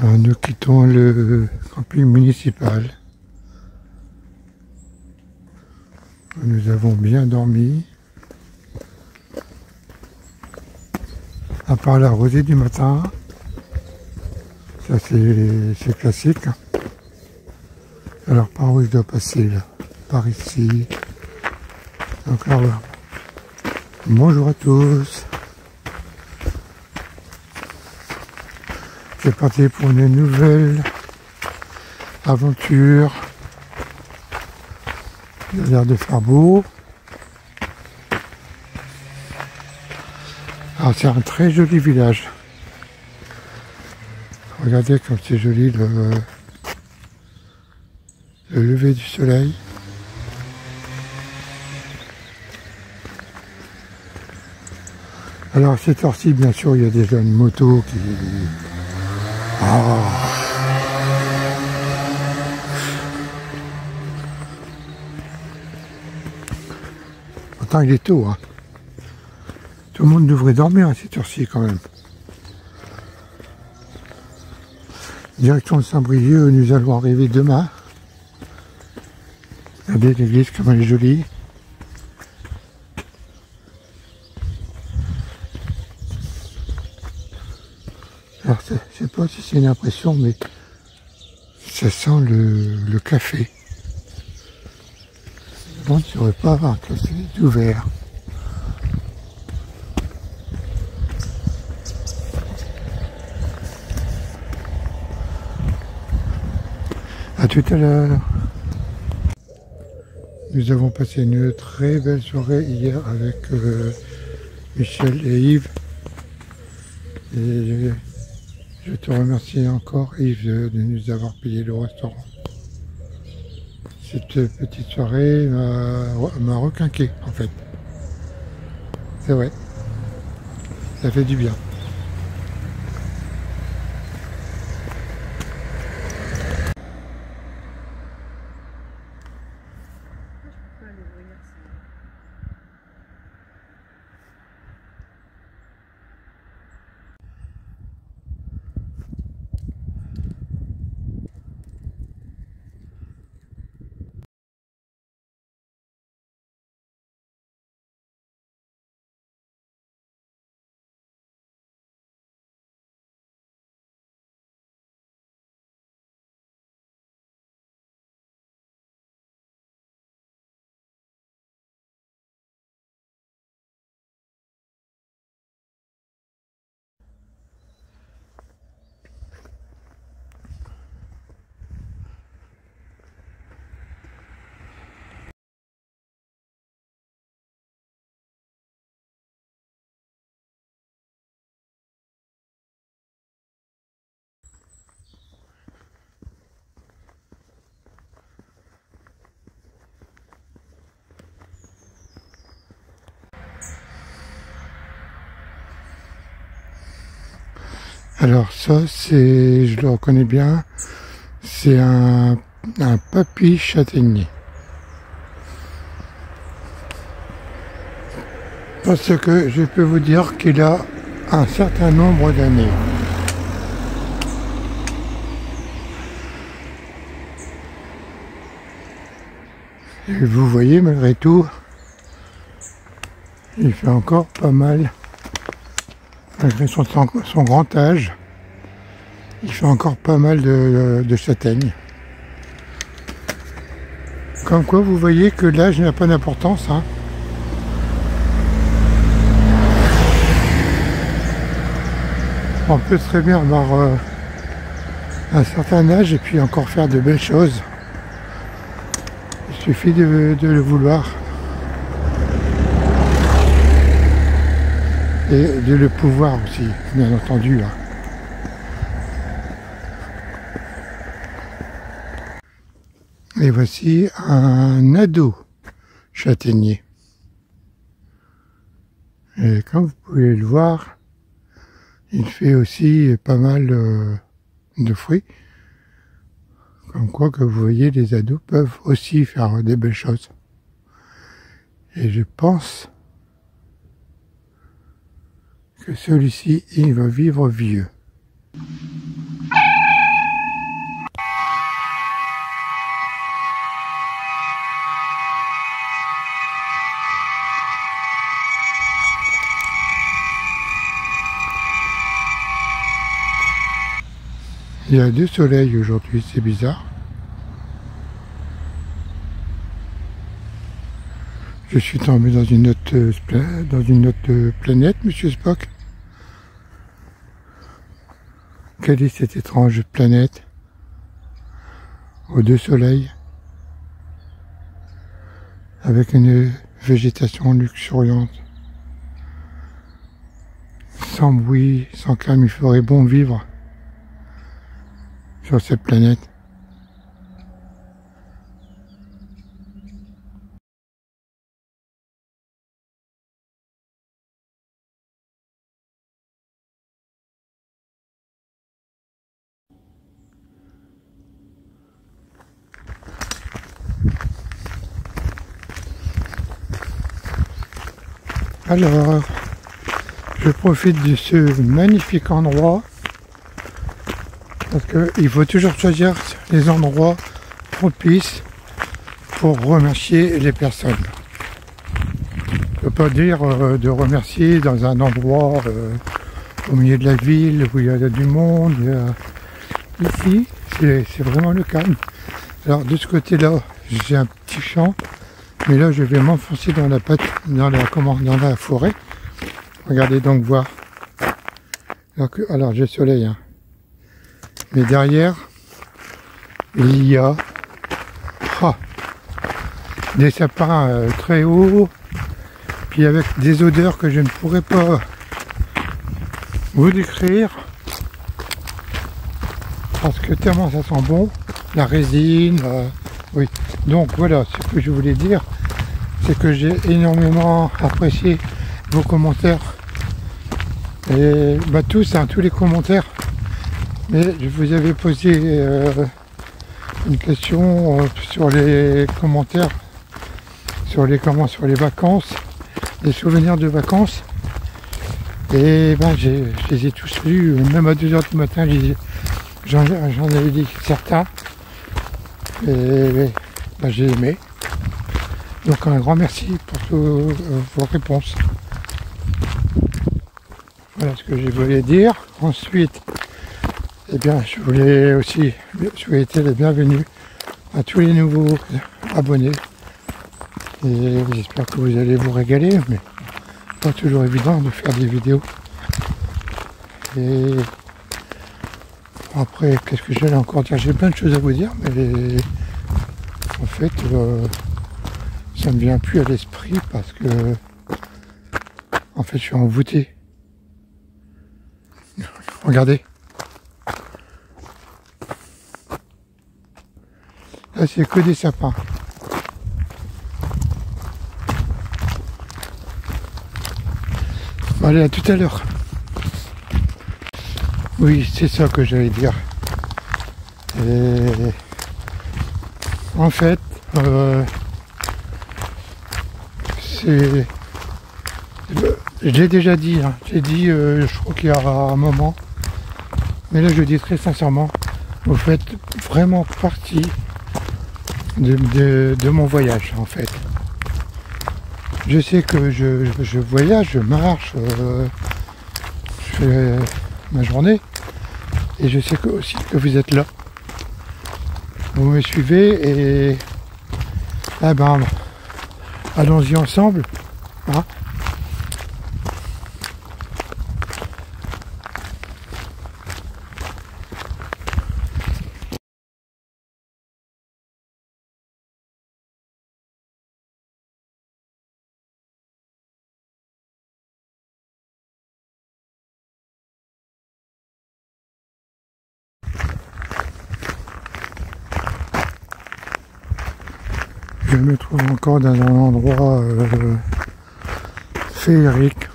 Nous quittons le camping municipal. Nous avons bien dormi. À part la rosée du matin. Ça c'est classique. Alors par où je dois passer là? Par ici. Donc là. Bonjour à tous. C'est parti pour une nouvelle aventure. Il a l'air de faire beau. Alors c'est un très joli village. Regardez comme c'est joli le lever du soleil. Alors à cette heure-ci, bien sûr, il y a déjà une moto qui... Ah. Pourtant il est tôt, hein. Tout le monde devrait dormir à cette heure-ci quand même. Direction de Saint-Brieuc, nous allons arriver demain. Regardez l'église comme elle est jolie. Alors je sais pas si c'est une impression, mais ça sent le café. On ne saurait pas avoir un café ouvert. À tout à l'heure. Nous avons passé une très belle soirée hier avec Michel et Yves. Et je te remercie encore Yves de nous avoir payé le restaurant. Cette petite soirée m'a requinqué en fait. C'est vrai. Ça fait du bien. Alors ça, c'est, je le reconnais bien, c'est un papy châtaignier. Parce que je peux vous dire qu'il a un certain nombre d'années. Et vous voyez, malgré tout, il fait encore pas mal. Malgré son grand âge, il fait encore pas mal de châtaignes. Comme quoi, vous voyez que l'âge n'a pas d'importance, hein. On peut très bien avoir un certain âge et puis encore faire de belles choses. Il suffit de le vouloir. Et de le pouvoir aussi, bien entendu. Là. Et voici un ado châtaignier. Et comme vous pouvez le voir, il fait aussi pas mal de fruits. Comme quoi que vous voyez, les ados peuvent aussi faire des belles choses. Et je pense que celui-ci, il va vivre vieux. Il y a 2 soleils aujourd'hui, c'est bizarre. Je suis tombé dans une autre planète, Monsieur Spock. Quelle est cette étrange planète aux 2 soleils, avec une végétation luxuriante, sans bruit, sans calme. Il ferait bon vivre sur cette planète. Alors, je profite de ce magnifique endroit parce qu'il faut toujours choisir les endroits propices pour remercier les personnes. Je ne peux pas dire de remercier dans un endroit au milieu de la ville où il y a du monde. Ici, c'est vraiment le calme. Alors de ce côté-là, j'ai un petit champ. Mais là, je vais m'enfoncer dans la forêt. Regardez donc voir. Alors j'ai le soleil. Hein. Mais derrière, il y a des sapins très hauts. Puis avec des odeurs que je ne pourrais pas vous décrire. Parce que tellement ça sent bon. La résine. Oui. Donc voilà, ce que je voulais dire. C'est que j'ai énormément apprécié vos commentaires et tous les commentaires, mais je vous avais posé une question sur les commentaires sur les vacances, les souvenirs de vacances, et je les ai tous lus, même à 2 h du matin j'en avais dit certains, et j'ai aimé. Donc un grand merci pour toutes vos réponses. Voilà ce que je voulais dire. Ensuite, je voulais aussi souhaiter les bienvenus à tous les nouveaux abonnés. Et j'espère que vous allez vous régaler, mais pas toujours évident de faire des vidéos. Et après, qu'est-ce que j'allais encore dire? J'ai plein de choses à vous dire, mais en fait, ça me vient plus à l'esprit parce que en fait je suis envoûté. Regardez. Là c'est que des sapins. Allez, à tout à l'heure. Oui, c'est ça que j'allais dire. Et en fait, je l'ai déjà dit, hein. J'ai dit, je crois qu'il y aura un moment, mais là je dis très sincèrement, vous faites vraiment partie de mon voyage en fait. Je sais que je voyage, je marche, je fais ma journée, et je sais aussi que vous êtes là. Vous me suivez et allons-y ensemble. Hein. Je me trouve encore dans un endroit féerique,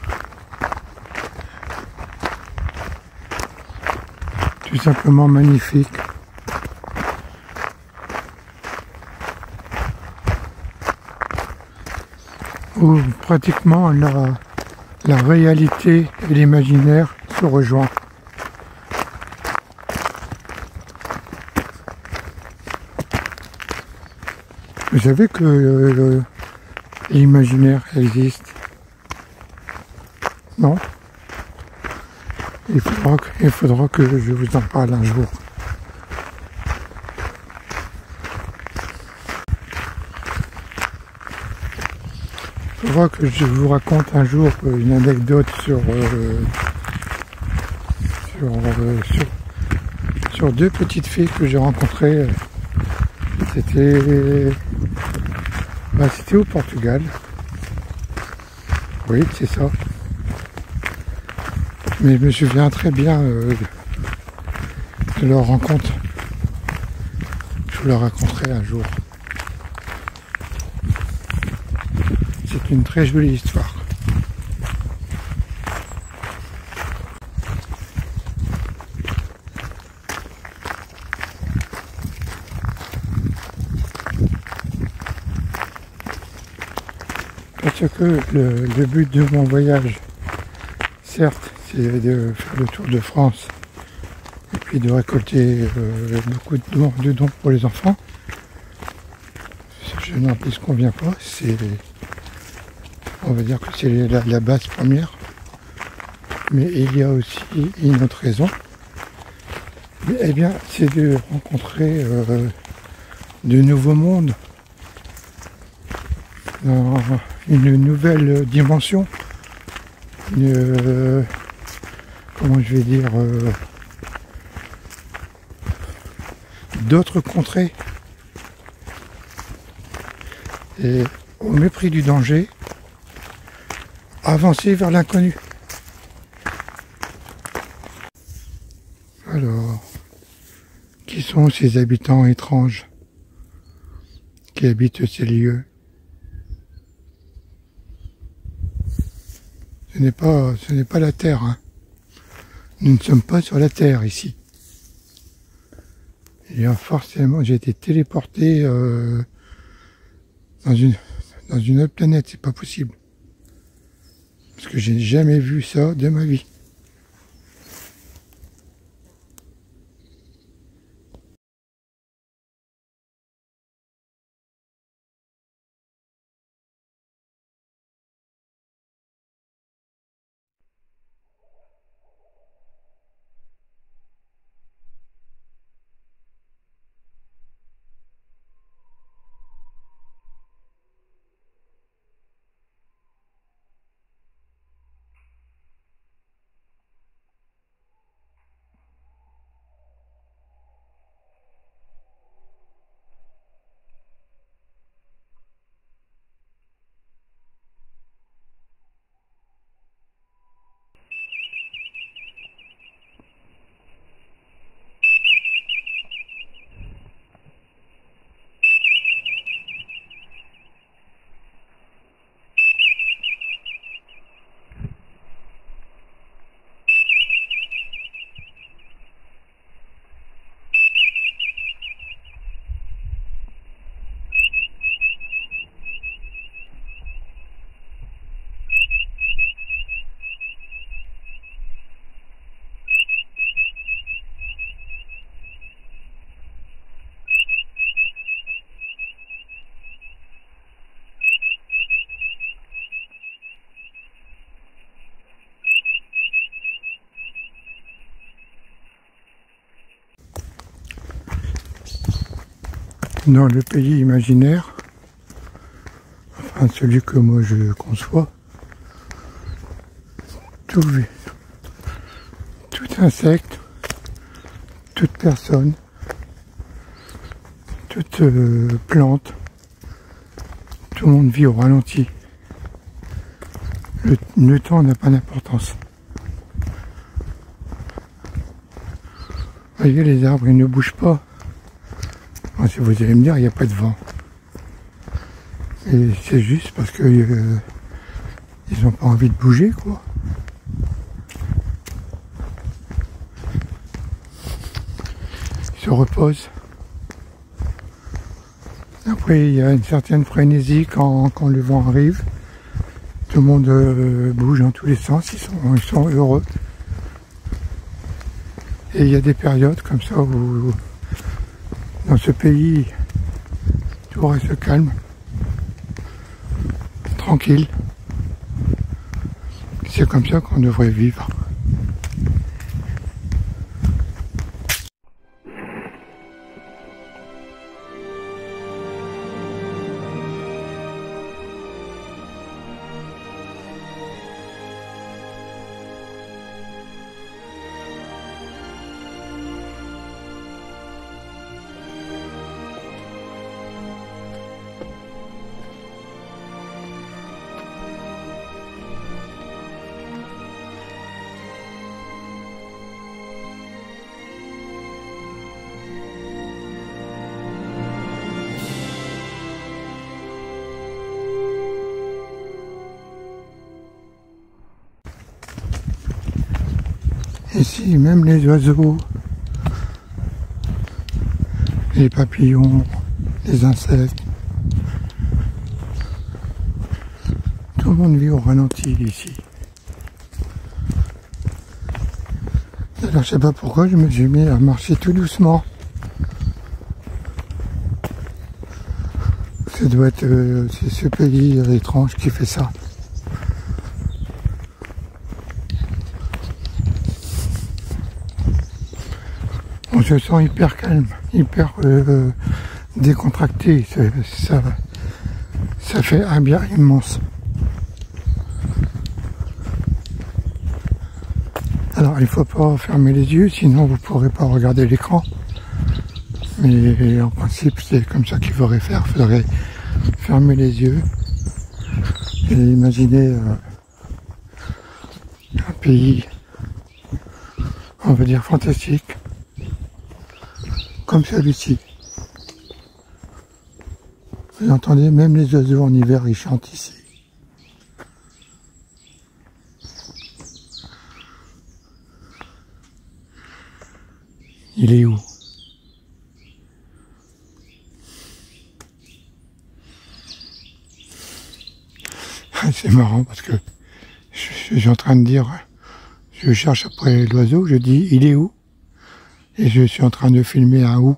tout simplement magnifique. Où pratiquement la réalité et l'imaginaire se rejoignent. Vous savez que l'imaginaire existe? Non? Il faudra que je vous en parle un jour. faudra que je vous raconte un jour une anecdote sur deux petites filles que j'ai rencontrées. C'était au Portugal. Oui, c'est ça. Mais je me souviens très bien de leur rencontre. Je vous la raconterai un jour. C'est une très jolie histoire. Parce que le but de mon voyage, certes, c'est de faire le tour de France et puis de récolter beaucoup de dons pour les enfants. Je n'en dis qu'on vient pas, on va dire que c'est la base première. Mais il y a aussi une autre raison. Eh bien, c'est de rencontrer de nouveaux mondes, dans une nouvelle dimension, comment je vais dire, d'autres contrées. Et au mépris du danger, avancer vers l'inconnu. Alors, qui sont ces habitants étranges qui habitent ces lieux? Ce n'est pas la Terre, hein. Nous ne sommes pas sur la Terre ici. Il y a forcément, j'ai été téléporté dans une autre planète, c'est pas possible. Parce que j'ai jamais vu ça de ma vie. Dans le pays imaginaire, enfin celui que moi je conçois, tout insecte, toute personne, toute plante, tout le monde vit au ralenti. Le temps n'a pas d'importance. Vous voyez, les arbres, ils ne bougent pas. Si vous allez me dire, il n'y a pas de vent. Et c'est juste parce que ils n'ont pas envie de bouger, quoi. Ils se reposent. Après, il y a une certaine frénésie quand le vent arrive. Tout le monde bouge dans tous les sens, ils sont heureux. Et il y a des périodes comme ça où dans ce pays, tout reste calme, tranquille. C'est comme ça qu'on devrait vivre. Ici, même les oiseaux, les papillons, les insectes, tout le monde vit au ralenti ici. Alors je sais pas pourquoi je me suis mis à marcher tout doucement. Ça doit être c'est ce pays étrange qui fait ça. On se sent hyper calme, hyper décontracté. Ça fait un bien immense. Alors il ne faut pas fermer les yeux, sinon vous ne pourrez pas regarder l'écran. Mais en principe c'est comme ça qu'il faudrait faire. Il faudrait fermer les yeux et imaginer un pays, on va dire fantastique, comme celui-ci. Vous entendez, même les oiseaux en hiver ils chantent ici. Il est où? C'est marrant parce que je suis en train de dire, je cherche après l'oiseau, je dis il est où? Et je suis en train de filmer un où.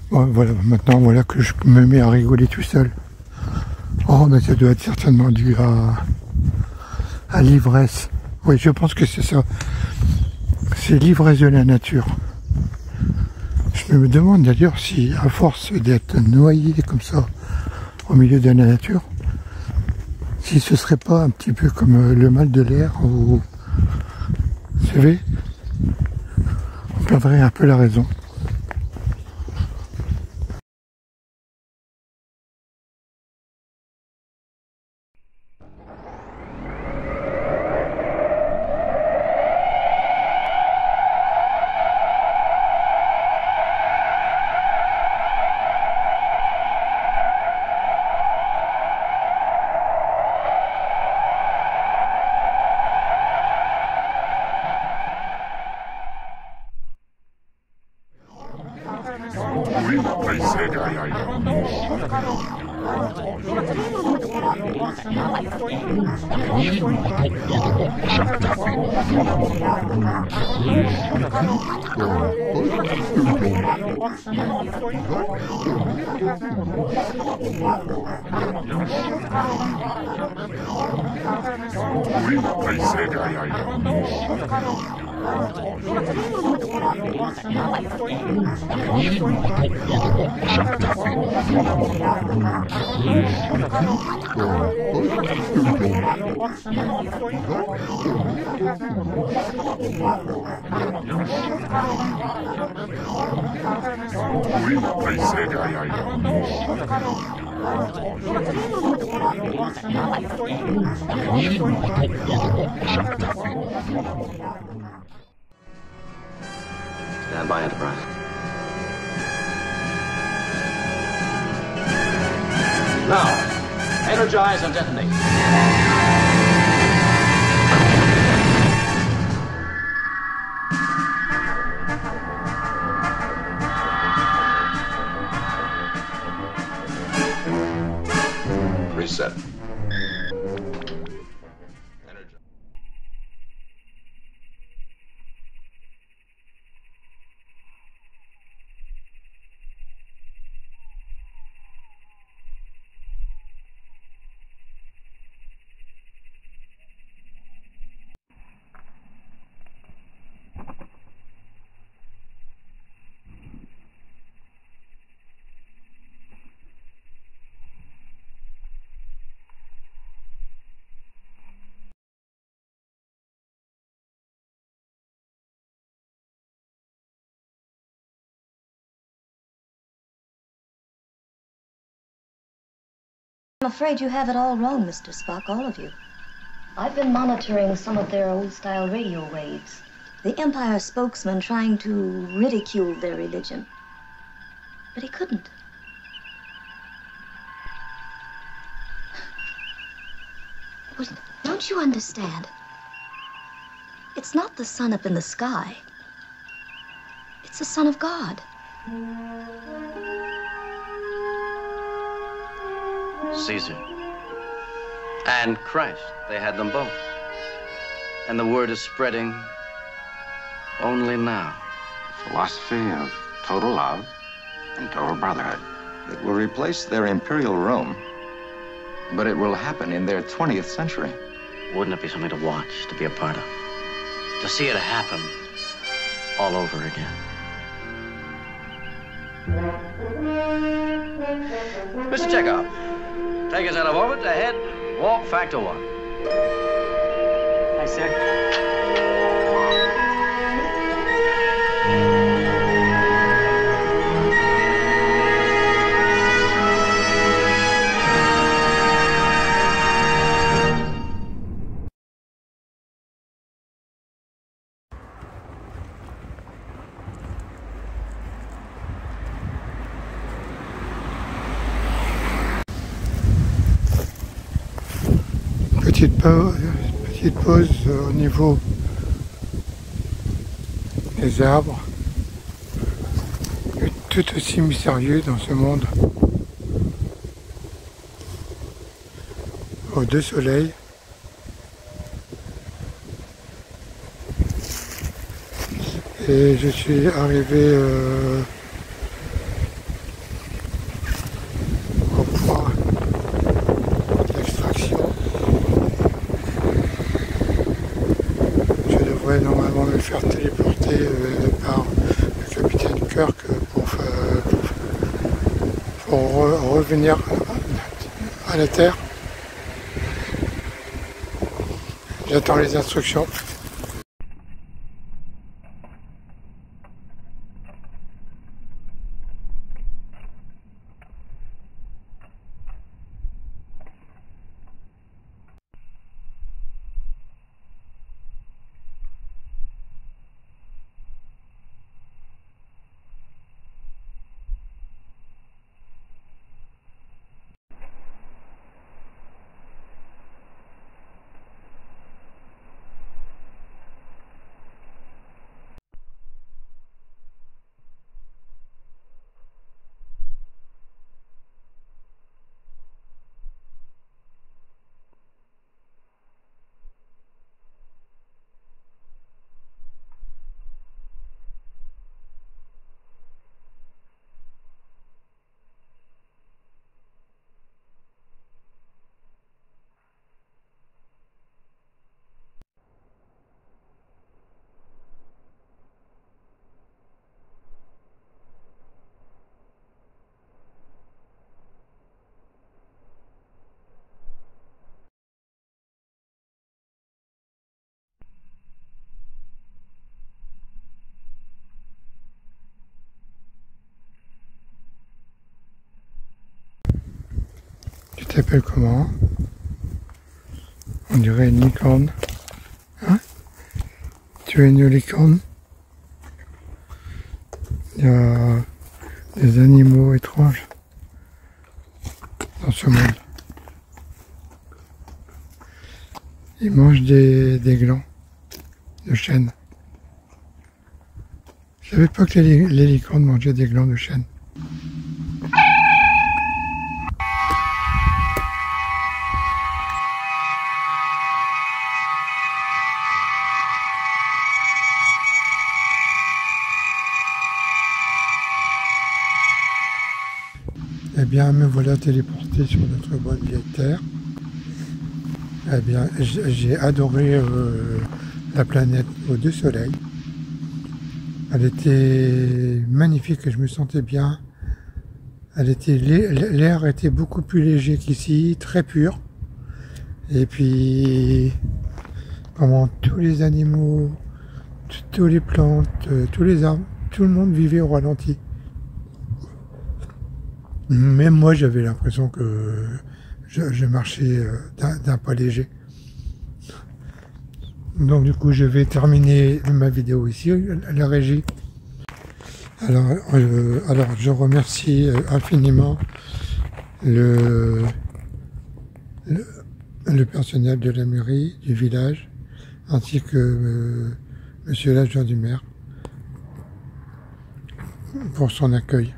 Bon, voilà, maintenant voilà que je me mets à rigoler tout seul. Oh, mais ça doit être certainement dû à l'ivresse. Oui, je pense que c'est ça. C'est l'ivresse de la nature. Je me demande d'ailleurs si, à force d'être noyé comme ça au milieu de la nature, si ce serait pas un petit peu comme le mal de l'air ou, vous savez, on perdrait un peu la raison. Stand by, Enterprise. Now, energize and detonate. Reset. I'm afraid you have it all wrong, Mr. Spock, all of you. I've been monitoring some of their old-style radio waves. The Empire spokesman trying to ridicule their religion. But he couldn't. Well, don't you understand? It's not the sun up in the sky. It's the Son of God. Caesar and Christ, they had them both. And the word is spreading only now. Philosophy of total love and total brotherhood. It will replace their imperial Rome, but it will happen in their 20th century. Wouldn't it be something to watch, to be a part of? To see it happen all over again. Mr. Chekhov, take us out of orbit ahead, warp factor 1. Hi, sir. Petite pause au niveau des arbres, tout aussi mystérieux dans ce monde. Aux deux soleils. Et je suis arrivé au point d'extraction. Je devrais normalement me faire téléporter par le capitaine Kirk pour revenir à la Terre. J'attends les instructions. Tu t'appelles comment? On dirait une licorne. Hein? Tu es une licorne? Il y a des animaux étranges dans ce monde. Ils mangent des glands de chêne. Je savais pas que les licornes mangeaient des glands de chêne. Eh bien, me voilà téléporté sur notre bonne vieille Terre. Eh bien, j'ai adoré la planète aux deux soleils. Elle était magnifique et je me sentais bien. L'air était beaucoup plus léger qu'ici, très pur. Et puis, comment tous les animaux, toutes les plantes, tous les arbres, tout le monde vivait au ralenti. Même moi, j'avais l'impression que je marchais d'un pas léger. Donc du coup, je vais terminer ma vidéo ici, la régie. Alors je remercie infiniment le personnel de la mairie, du village, ainsi que monsieur l'adjoint du maire pour son accueil.